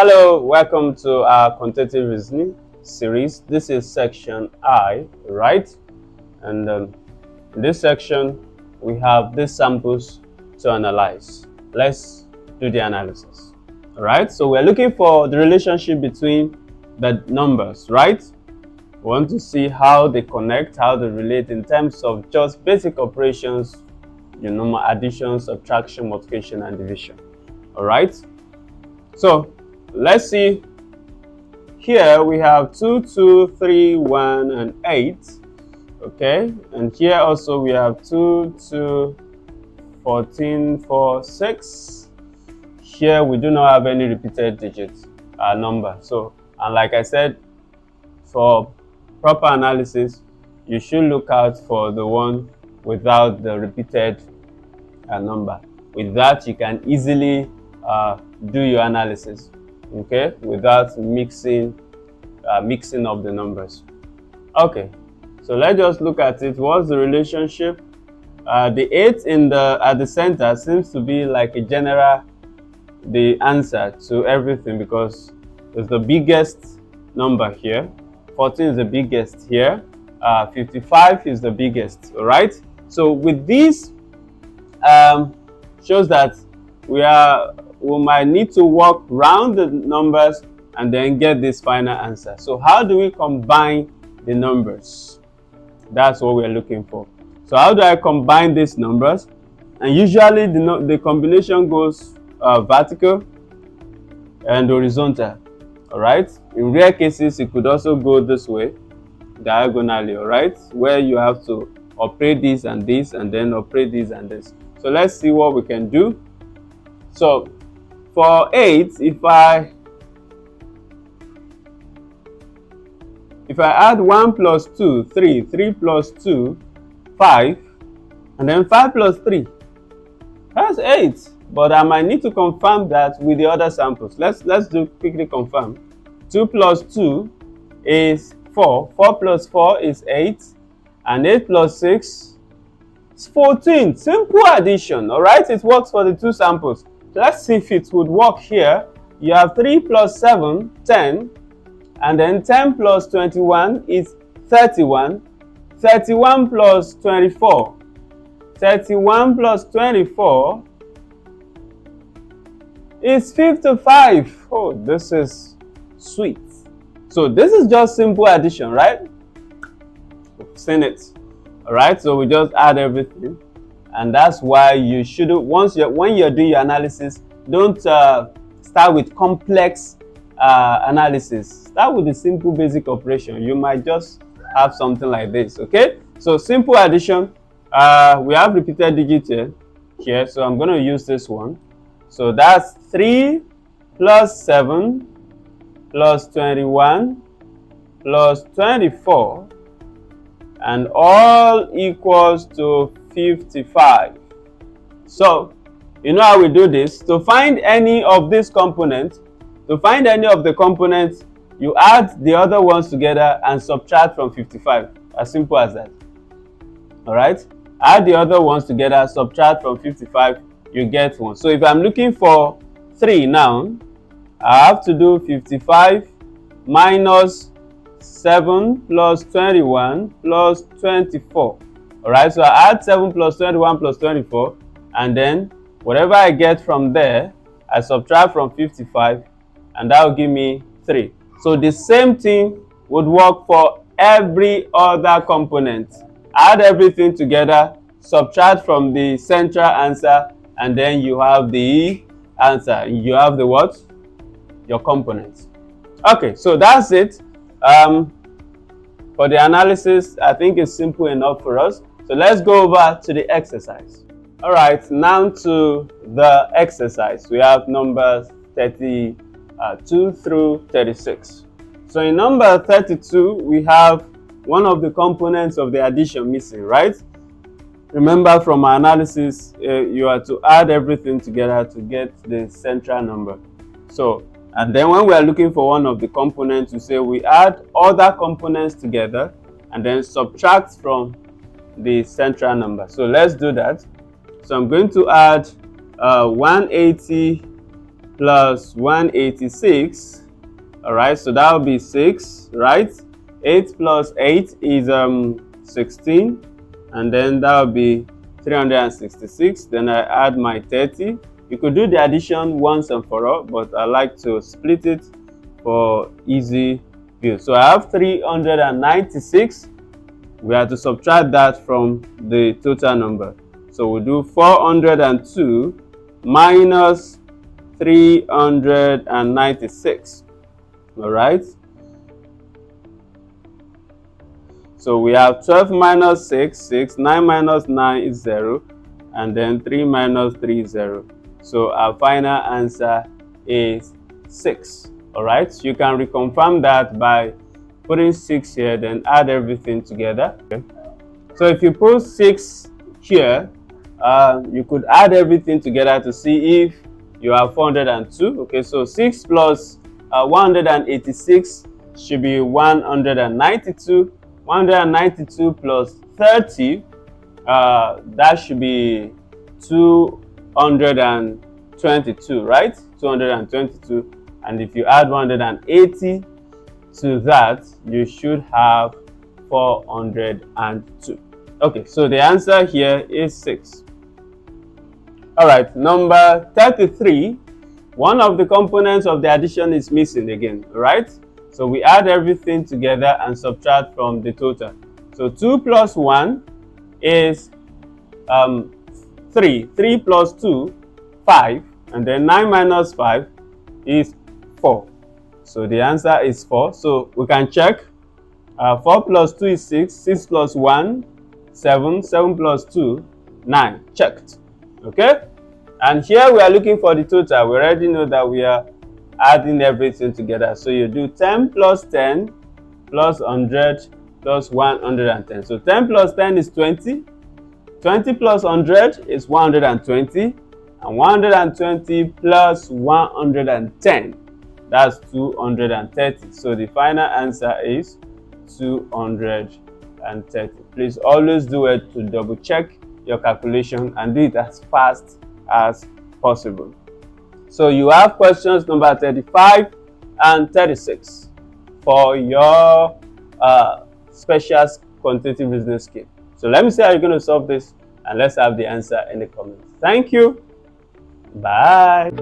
Hello, welcome to our quantitative reasoning series. This is section I, right? And in this section, we have these samples to analyze. Let's do the analysis. All right, so we're looking for the relationship between the numbers, right? We want to see how they connect, how they relate in terms of just basic operations, addition, subtraction, multiplication, and division. All right, so let's see. Here we have 2, 2, 3, 1, and 8. Okay, and here also we have 2, 2, 14, 4, 6. Here we do not have any repeated digits number. So, and like I said, for proper analysis, you should look out for the one without the repeated number. With that, you can easily do your analysis, okay, without mixing up the numbers. Okay, so let's just look at it. What's the relationship? The 8 at the center seems to be like a general the answer to everything because it's the biggest number here. 14 is the biggest here. 55 is the biggest. All right. So with these, shows that we might need to work round the numbers and then get this final answer. So how do we combine the numbers? That's what we're looking for. So how do I combine these numbers? And usually the combination goes vertical and horizontal. All right. In rare cases, it could also go this way, diagonally. All right, where you have to operate this and this, and then operate this and this. So let's see what we can do. So for 8, if I add 1 plus 2, 3, 3 plus 2, 5, and then 5 plus 3, that's 8. But I might need to confirm that with the other samples. Let's do quickly confirm. 2 plus 2 is 4. 4 plus 4 is 8. And 8 plus 6 is 14. Simple addition, all right? It works for the two samples. So let's see if it would work here. You have 3 plus 7, 10. And then 10 plus 21 is 31. 31 plus 24. 31 plus 24 is 55. Oh, this is sweet. So this is just simple addition, right? We've seen it. All right, so we just add everything. And that's why you should, when you're doing your analysis, don't start with complex analysis. Start with the simple basic operation. You might just have something like this, okay? So simple addition, we have repeated digits here, so I'm going to use this one. So that's 3 plus 7 plus 21 plus 24 and all equals to 55. So you know how we do this. To find any of these components, you add the other ones together and subtract from 55. As simple as that. All right, add the other ones together, subtract from 55, you get 1. So if I'm looking for 3 now, I have to do 55 minus 7 plus 21 plus 24. All right, so I add 7 plus 21 plus 24, and then whatever I get from there, I subtract from 55, and that will give me 3. So the same thing would work for every other component. Add everything together, subtract from the central answer, and then you have the answer. You have the what? Your components. Okay, so that's it. For the analysis, I think it's simple enough for us. So let's go over to the exercise. All right, now to the exercise. We have numbers 32 through 36. So in number 32, we have one of the components of the addition missing, right? Remember from our analysis, you are to add everything together to get the central number. So, and then when we are looking for one of the components, we say we add other components together and then subtract from the central number. So let's do that. So I'm going to add 180 plus 186. All right, so that will be 6, right? 8 plus 8 is 16, and then that will be 366. Then I add my 30. You could do the addition once and for all, but I like to split it for easy view. So I have 396. We have to subtract that from the total number. So we'll do 402 minus 396. All right. So we have 12 minus 6, 6, 9 minus 9 is 0, and then 3 minus 3 is 0. So our final answer is 6. All right. You can reconfirm that by putting 6 here, then add everything together. Okay. So if you put 6 here, you could add everything together to see if you have 402. Okay, so 6 plus 186 should be 192. 192 plus 30, that should be 222, right? 222. And if you add 180 to that, you should have 402. Okay, so the answer here is 6. All right, number 33. One of the components of the addition is missing again, right? So we add everything together and subtract from the total. So 2 plus 1 is 3. 3 plus 2, 5. And then 9 minus 5 is 4. So the answer is 4. So we can check. 4 plus 2 is 6. 6 plus 1, 7. 7 plus 2, 9. Checked. Okay? And here we are looking for the total. We already know that we are adding everything together. So you do 10 plus 10 plus 100 plus 110. So 10 plus 10 is 20. 20 plus 100 is 120. And 120 plus 110, that's 230. So the final answer is 230. Please always do it to double check your calculation and do it as fast as possible. So you have questions number 35 and 36 for your special quantitative business skill. So let me see how you're going to solve this, and let's have the answer in the comments. Thank you. Bye.